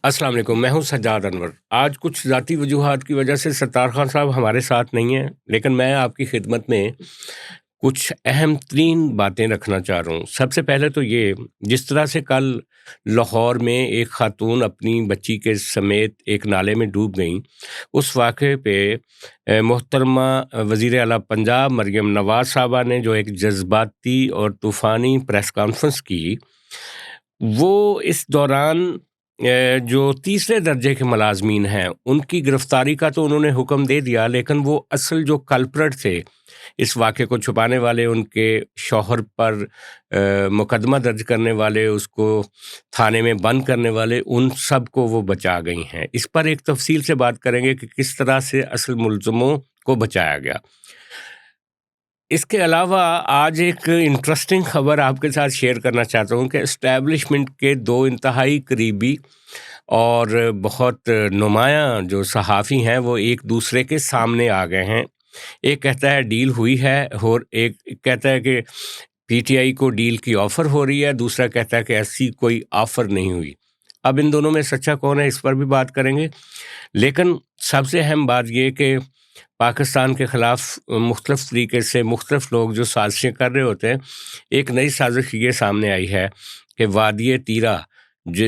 السلام علیکم، میں ہوں سجاد انور۔ آج کچھ ذاتی وجوہات کی وجہ سے ستار خان صاحب ہمارے ساتھ نہیں ہیں، لیکن میں آپ کی خدمت میں کچھ اہم ترین باتیں رکھنا چاہ رہا ہوں۔ سب سے پہلے تو یہ، جس طرح سے کل لاہور میں ایک خاتون اپنی بچی کے سمیت ایک نالے میں ڈوب گئیں، اس واقعے پہ محترمہ وزیر اعلیٰ پنجاب مریم نواز صاحبہ نے جو ایک جذباتی اور طوفانی پریس کانفرنس کی، وہ اس دوران جو تیسرے درجے کے ملازمین ہیں ان کی گرفتاری کا تو انہوں نے حکم دے دیا، لیکن وہ اصل جو کلپرٹ تھے اس واقعے کو چھپانے والے، ان کے شوہر پر مقدمہ درج کرنے والے، اس کو تھانے میں بند کرنے والے، ان سب کو وہ بچا گئی ہیں۔ اس پر ایک تفصیل سے بات کریں گے کہ کس طرح سے اصل ملزموں کو بچایا گیا۔ اس کے علاوہ آج ایک انٹرسٹنگ خبر آپ کے ساتھ شیئر کرنا چاہتا ہوں کہ اسٹیبلشمنٹ کے دو انتہائی قریبی اور بہت نمایاں جو صحافی ہیں وہ ایک دوسرے کے سامنے آ گئے ہیں۔ ایک کہتا ہے ڈیل ہوئی ہے، اور ایک کہتا ہے کہ پی ٹی آئی کو ڈیل کی آفر ہو رہی ہے، دوسرا کہتا ہے کہ ایسی کوئی آفر نہیں ہوئی۔ اب ان دونوں میں سچا کون ہے، اس پر بھی بات کریں گے، لیکن سب سے اہم بات یہ کہ پاکستان کے خلاف مختلف طریقے سے مختلف لوگ جو سازشیں کر رہے ہوتے ہیں، ایک نئی سازش یہ سامنے آئی ہے کہ وادی تیرا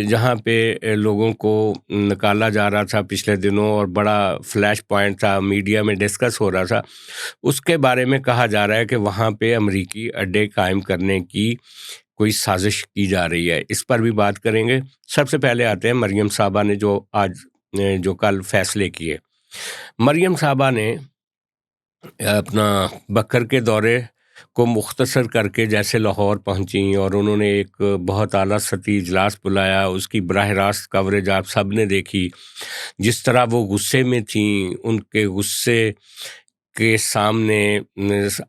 جہاں پہ لوگوں کو نکالا جا رہا تھا پچھلے دنوں اور بڑا فلیش پوائنٹ تھا، میڈیا میں ڈسکس ہو رہا تھا، اس کے بارے میں کہا جا رہا ہے کہ وہاں پہ امریکی اڈے قائم کرنے کی کوئی سازش کی جا رہی ہے۔ اس پر بھی بات کریں گے۔ سب سے پہلے آتے ہیں مریم صاحبہ نے جو کل فیصلے کیے۔ مریم صاحبہ نے اپنا بکر کے دورے کو مختصر کر کے جیسے لاہور پہنچیں اور انہوں نے ایک بہت اعلیٰ سطحی اجلاس بلایا، اس کی براہ راست کوریج آپ سب نے دیکھی، جس طرح وہ غصے میں تھیں، ان کے غصے کے سامنے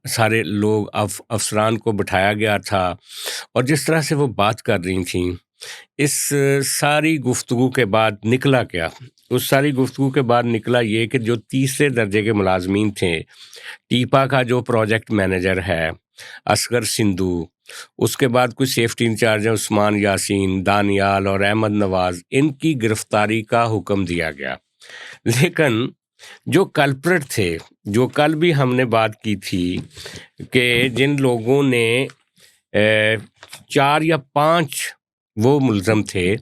سارے لوگ افسران کو بٹھایا گیا تھا، اور جس طرح سے وہ بات کر رہی تھیں۔ اس ساری گفتگو کے بعد نکلا کیا؟ اس ساری گفتگو کے بعد نکلا یہ کہ جو تیسرے درجے کے ملازمین تھے، ٹیپا کا جو پروجیکٹ مینیجر ہے اصغر سندھو، اس کے بعد کچھ سیفٹی انچارج ہیں عثمان یاسین، دانیال اور احمد نواز، ان کی گرفتاری کا حکم دیا گیا۔ لیکن جو کلپرٹ تھے، جو کل بھی ہم نے بات کی تھی کہ جن لوگوں نے 4 یا 5 وہ ملزم تھے،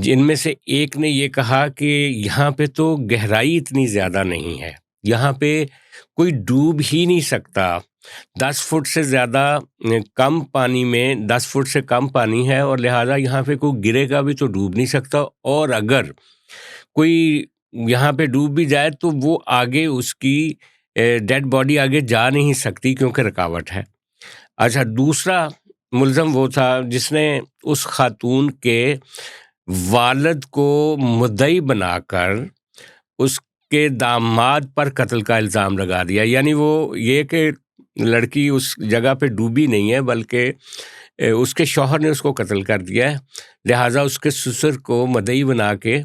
جن میں سے ایک نے یہ کہا کہ یہاں پہ تو گہرائی اتنی زیادہ نہیں ہے، یہاں پہ کوئی ڈوب ہی نہیں سکتا، 10 فٹ سے زیادہ کم پانی میں 10 فٹ سے کم پانی ہے، اور لہٰذا یہاں پہ کوئی گرے گا بھی تو ڈوب نہیں سکتا، اور اگر کوئی یہاں پہ ڈوب بھی جائے تو وہ آگے اس کی ڈیڈ باڈی آگے جا نہیں سکتی کیونکہ رکاوٹ ہے۔ اچھا، دوسرا ملزم وہ تھا جس نے اس خاتون کے والد کو مدعی بنا کر اس کے داماد پر قتل کا الزام لگا دیا، یعنی وہ یہ کہ لڑکی اس جگہ پہ ڈوبی نہیں ہے بلکہ اس کے شوہر نے اس کو قتل کر دیا ہے، لہٰذا اس کے سسر کو مدعی بنا کے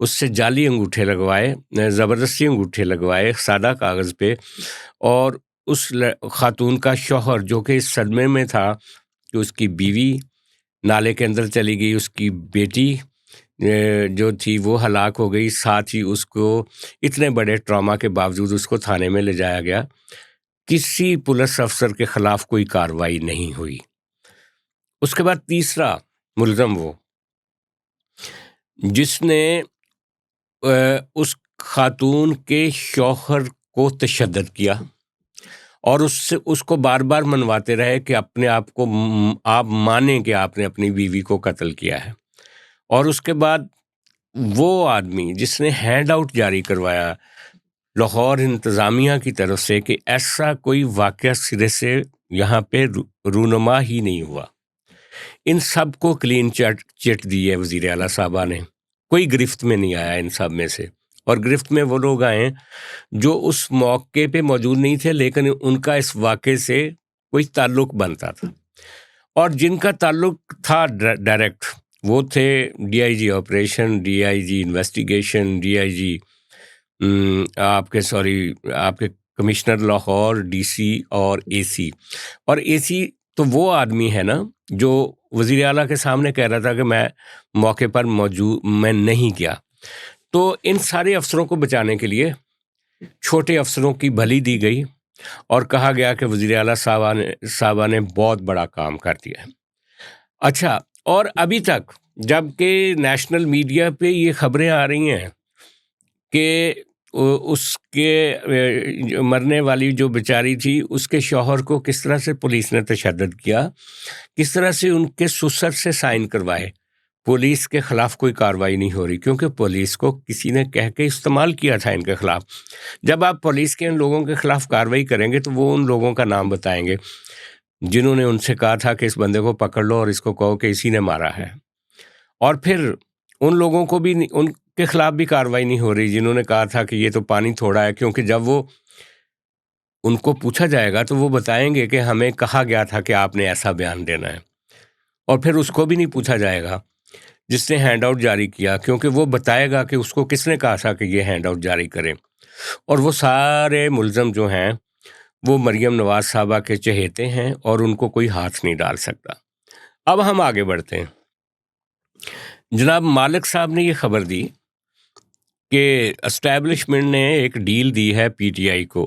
اس سے جعلی انگوٹھے لگوائے، زبردستی انگوٹھے لگوائے سادہ کاغذ پہ، اور اس خاتون کا شوہر جو کہ اس صدمے میں تھا کہ اس کی بیوی نالے کے اندر چلی گئی، اس کی بیٹی جو تھی وہ ہلاک ہو گئی، ساتھ ہی اس کو اتنے بڑے ٹراما کے باوجود اس کو تھانے میں لے جایا گیا، کسی پولیس افسر کے خلاف کوئی کارروائی نہیں ہوئی۔ اس کے بعد تیسرا ملزم وہ جس نے اس خاتون کے شوہر کو تشدد کیا اور اس کو بار بار منواتے رہے کہ اپنے آپ کو آپ مانیں کہ آپ نے اپنی بیوی کو قتل کیا ہے، اور اس کے بعد وہ آدمی جس نے ہینڈ آؤٹ جاری کروایا لاہور انتظامیہ کی طرف سے کہ ایسا کوئی واقعہ سرے سے یہاں پہ رونما ہی نہیں ہوا، ان سب کو کلین چٹ دی ہے وزیر اعلیٰ صاحبہ نے، کوئی گرفت میں نہیں آیا ان سب میں سے، اور گرفت میں وہ لوگ آئے جو اس موقع پہ موجود نہیں تھے لیکن ان کا اس واقعے سے کوئی تعلق بنتا تھا، اور جن کا تعلق تھا ڈائریکٹ وہ تھے D I G operation, D I G investigation, D I G آپ کے کمشنر لاہور، ڈی سی اور اے سی، اور اے سی تو وہ آدمی ہے نا جو وزیر اعلیٰ کے سامنے کہہ رہا تھا کہ میں موقع پر میں نہیں گیا. تو ان سارے افسروں کو بچانے کے لیے چھوٹے افسروں کی بھلی دی گئی اور کہا گیا کہ وزیر اعلیٰ صاحبہ نے بہت بڑا کام کر دیا ہے. اچھا، اور ابھی تک جب کہ نیشنل میڈیا پہ یہ خبریں آ رہی ہیں کہ اس کے مرنے والی جو بیچاری تھی اس کے شوہر کو کس طرح سے پولیس نے تشدد کیا، کس طرح سے ان کے سسر سے سائن کروائے، پولیس کے خلاف کوئی کارروائی نہیں ہو رہی کیونکہ پولیس کو کسی نے کہہ کے استعمال کیا تھا ان کے خلاف. جب آپ پولیس کے ان لوگوں کے خلاف کارروائی کریں گے تو وہ ان لوگوں کا نام بتائیں گے جنہوں نے ان سے کہا تھا کہ اس بندے کو پکڑ لو اور اس کو کہو کہ اسی نے مارا ہے. اور پھر ان لوگوں کو بھی ان کے خلاف بھی کارروائی نہیں ہو رہی جنہوں نے کہا تھا کہ یہ تو پانی تھوڑا ہے، کیونکہ جب وہ ان کو پوچھا جائے گا تو وہ بتائیں گے کہ ہمیں کہا گیا تھا کہ آپ نے ایسا بیان دینا ہے. اور پھر اس کو بھی نہیں پوچھا جائے گا جس نے ہینڈ آؤٹ جاری کیا، کیونکہ وہ بتائے گا کہ اس کو کس نے کہا تھا کہ یہ ہینڈ آؤٹ جاری کرے. اور وہ سارے ملزم جو ہیں وہ مریم نواز صاحبہ کے چہیتے ہیں اور ان کو کوئی ہاتھ نہیں ڈال سکتا. اب ہم آگے بڑھتے ہیں. جناب مالک صاحب نے یہ خبر دی کہ اسٹیبلشمنٹ نے ایک ڈیل دی ہے پی ٹی آئی کو،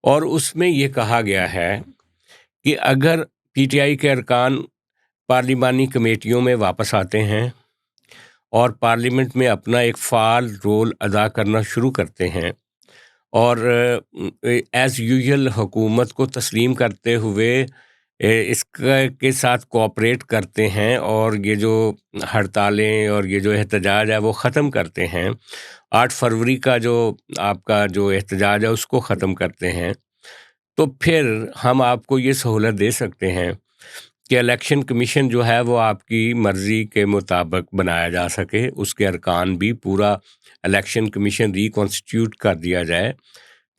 اور اس میں یہ کہا گیا ہے کہ اگر پی ٹی آئی کے ارکان پارلیمانی کمیٹیوں میں واپس آتے ہیں اور پارلیمنٹ میں اپنا ایک فعال رول ادا کرنا شروع کرتے ہیں اور ایز یوزول حکومت کو تسلیم کرتے ہوئے اس کے ساتھ کوآپریٹ کرتے ہیں اور یہ جو ہڑتالیں اور یہ جو احتجاج ہے وہ ختم کرتے ہیں، 8 فروری کا جو آپ کا جو احتجاج ہے اس کو ختم کرتے ہیں، تو پھر ہم آپ کو یہ سہولت دے سکتے ہیں کہ الیکشن کمیشن جو ہے وہ آپ کی مرضی کے مطابق بنایا جا سکے، اس کے ارکان بھی پورا الیکشن کمیشن ریکانسٹیٹیوٹ کر دیا جائے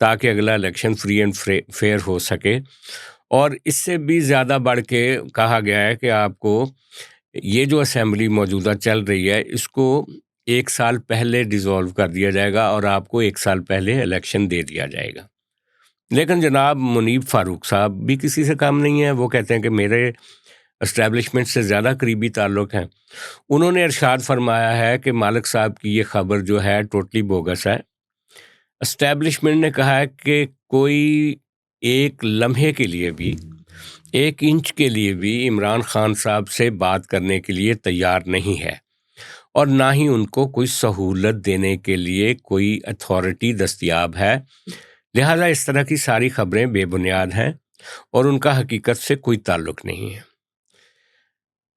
تاکہ اگلا الیکشن فری اینڈ فیئر ہو سکے. اور اس سے بھی زیادہ بڑھ کے کہا گیا ہے کہ آپ کو یہ جو اسمبلی موجودہ چل رہی ہے اس کو 1 سال پہلے ڈیزالو کر دیا جائے گا اور آپ کو 1 سال پہلے الیکشن دے دیا جائے گا. لیکن جناب منیب فاروق صاحب بھی کسی سے کم نہیں ہیں. وہ کہتے ہیں کہ میرے اسٹیبلشمنٹ سے زیادہ قریبی تعلق ہیں. انہوں نے ارشاد فرمایا ہے کہ مالک صاحب کی یہ خبر جو ہے ٹوٹلی بوگس ہے. اسٹیبلشمنٹ نے کہا ہے کہ کوئی ایک لمحے کے لیے بھی، 1 انچ کے لیے بھی عمران خان صاحب سے بات کرنے کے لیے تیار نہیں ہے اور نہ ہی ان کو کوئی سہولت دینے کے لیے کوئی اتھارٹی دستیاب ہے. لہذا اس طرح کی ساری خبریں بے بنیاد ہیں اور ان کا حقیقت سے کوئی تعلق نہیں ہے.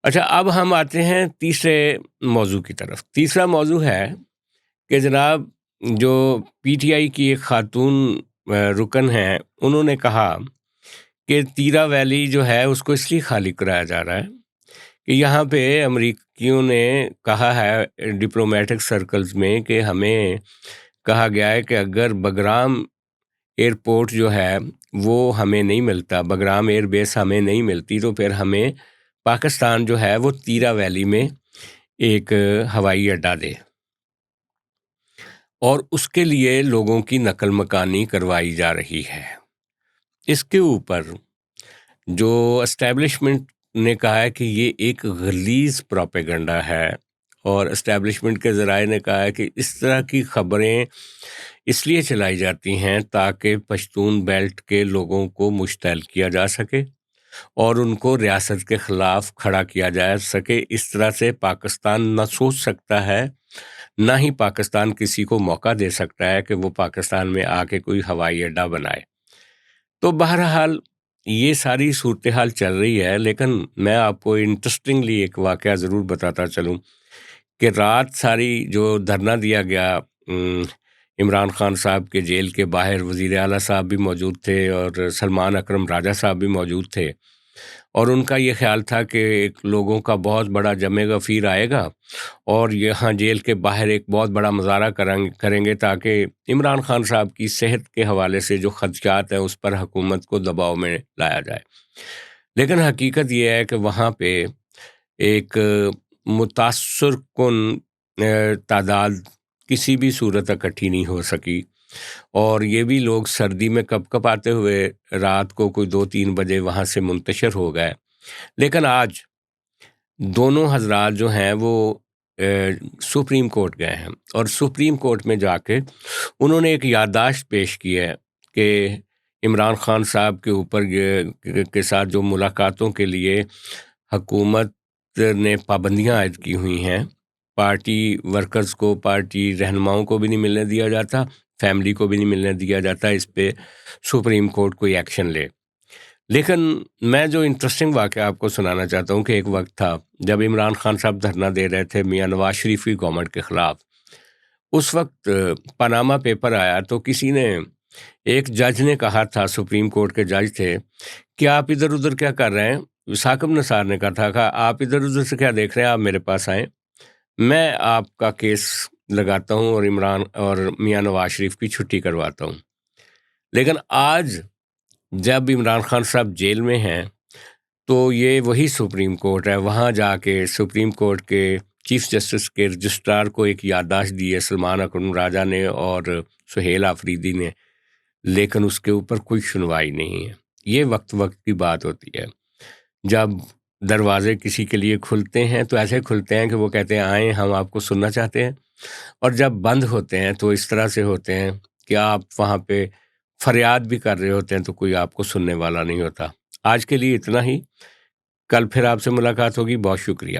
اچھا، اب ہم آتے ہیں تیسرے موضوع کی طرف. تیسرا موضوع ہے کہ جناب جو پی ٹی آئی کی ایک خاتون رکن ہیں، انہوں نے کہا کہ تیرا ویلی جو ہے اس کو اس لیے خالی کرایا جا رہا ہے کہ یہاں پہ امریکیوں نے کہا ہے ڈپلومیٹک سرکلز میں کہ ہمیں کہا گیا ہے کہ اگر بگرام ایئرپورٹ جو ہے وہ ہمیں نہیں ملتا، بگرام ایئر بیس ہمیں نہیں ملتی، تو پھر ہمیں پاکستان جو ہے وہ تیرا ویلی میں ایک ہوائی اڈہ دے اور اس کے لیے لوگوں کی نقل مکانی کروائی جا رہی ہے. اس کے اوپر جو اسٹیبلشمنٹ نے کہا ہے کہ یہ ایک غلیظ پروپیگنڈا ہے اور اسٹیبلشمنٹ کے ذرائع نے کہا ہے کہ اس طرح کی خبریں اس لیے چلائی جاتی ہیں تاکہ پشتون بیلٹ کے لوگوں کو مشتعل کیا جا سکے اور ان کو ریاست کے خلاف کھڑا کیا جا سکے. اس طرح سے پاکستان نہ سوچ سکتا ہے، نہ ہی پاکستان کسی کو موقع دے سکتا ہے کہ وہ پاکستان میں آ کے کوئی ہوائی اڈہ بنائے. تو بہرحال یہ ساری صورتحال چل رہی ہے، لیکن میں آپ کو انٹرسٹنگلی ایک واقعہ ضرور بتاتا چلوں کہ رات ساری جو دھرنا دیا گیا عمران خان صاحب کے جیل کے باہر، وزیر اعلیٰ صاحب بھی موجود تھے اور سلمان اکرم راجہ صاحب بھی موجود تھے، اور ان کا یہ خیال تھا کہ ایک لوگوں کا بہت بڑا جمع غفیر آئے گا اور یہاں جیل کے باہر ایک بہت بڑا مظاہرہ کریں گے تاکہ عمران خان صاحب کی صحت کے حوالے سے جو خدشات ہیں اس پر حکومت کو دباؤ میں لایا جائے. لیکن حقیقت یہ ہے کہ وہاں پہ ایک متاثر کن تعداد کسی بھی صورت اکٹھی نہیں ہو سکی اور یہ بھی لوگ سردی میں کپ کپ آتے ہوئے رات کو کوئی 2-3 بجے وہاں سے منتشر ہو گئے، لیکن آج دونوں حضرات جو ہیں وہ سپریم کورٹ گئے ہیں، اور سپریم کورٹ میں جا کے انہوں نے ایک یادداشت پیش کی ہے کہ عمران خان صاحب کے اوپر کے ساتھ جو ملاقاتوں کے لیے حکومت نے پابندیاں عائد کی ہوئی ہیں، پارٹی ورکرز کو، پارٹی رہنماؤں کو بھی نہیں ملنے دیا جاتا، فیملی کو بھی نہیں ملنے دیا جاتا، اس پہ سپریم کورٹ کوئی ایکشن لے۔ لیکن میں جو انٹرسٹنگ واقعہ آپ کو سنانا چاہتا ہوں کہ ایک وقت تھا جب عمران خان صاحب دھرنا دے رہے تھے میاں نواز شریف کی گورنمنٹ کے خلاف۔ اس وقت پاناما پیپر آیا تو کسی نے، ایک جج نے کہا تھا، سپریم کورٹ کے جج تھے، کہ آپ ادھر ادھر کیا کر رہے ہیں؟ ثاقب نثار نے کہا تھا کہ آپ ادھر ادھر سے کیا دیکھ رہے ہیں، آپ میرے پاس آئیں، میں آپ کا کیس لگاتا ہوں اور عمران اور میاں نواز شریف کی چھٹی کرواتا ہوں۔ لیکن آج جب عمران خان صاحب جیل میں ہیں تو یہ وہی سپریم کورٹ ہے، وہاں جا کے سپریم کورٹ کے چیف جسٹس کے رجسٹرار کو ایک یادداشت دی ہے سلمان اکرم راجہ نے اور سہیل آفریدی نے، لیکن اس کے اوپر کوئی سنوائی نہیں ہے۔ یہ وقت وقت کی بات ہوتی ہے، جب دروازے کسی کے لیے کھلتے ہیں تو ایسے کھلتے ہیں کہ وہ کہتے ہیں آئیں، ہم آپ کو سننا چاہتے ہیں، اور جب بند ہوتے ہیں تو اس طرح سے ہوتے ہیں کہ آپ وہاں پہ فریاد بھی کر رہے ہوتے ہیں تو کوئی آپ کو سننے والا نہیں ہوتا۔ آج کے لیے اتنا ہی، کل پھر آپ سے ملاقات ہوگی، بہت شکریہ۔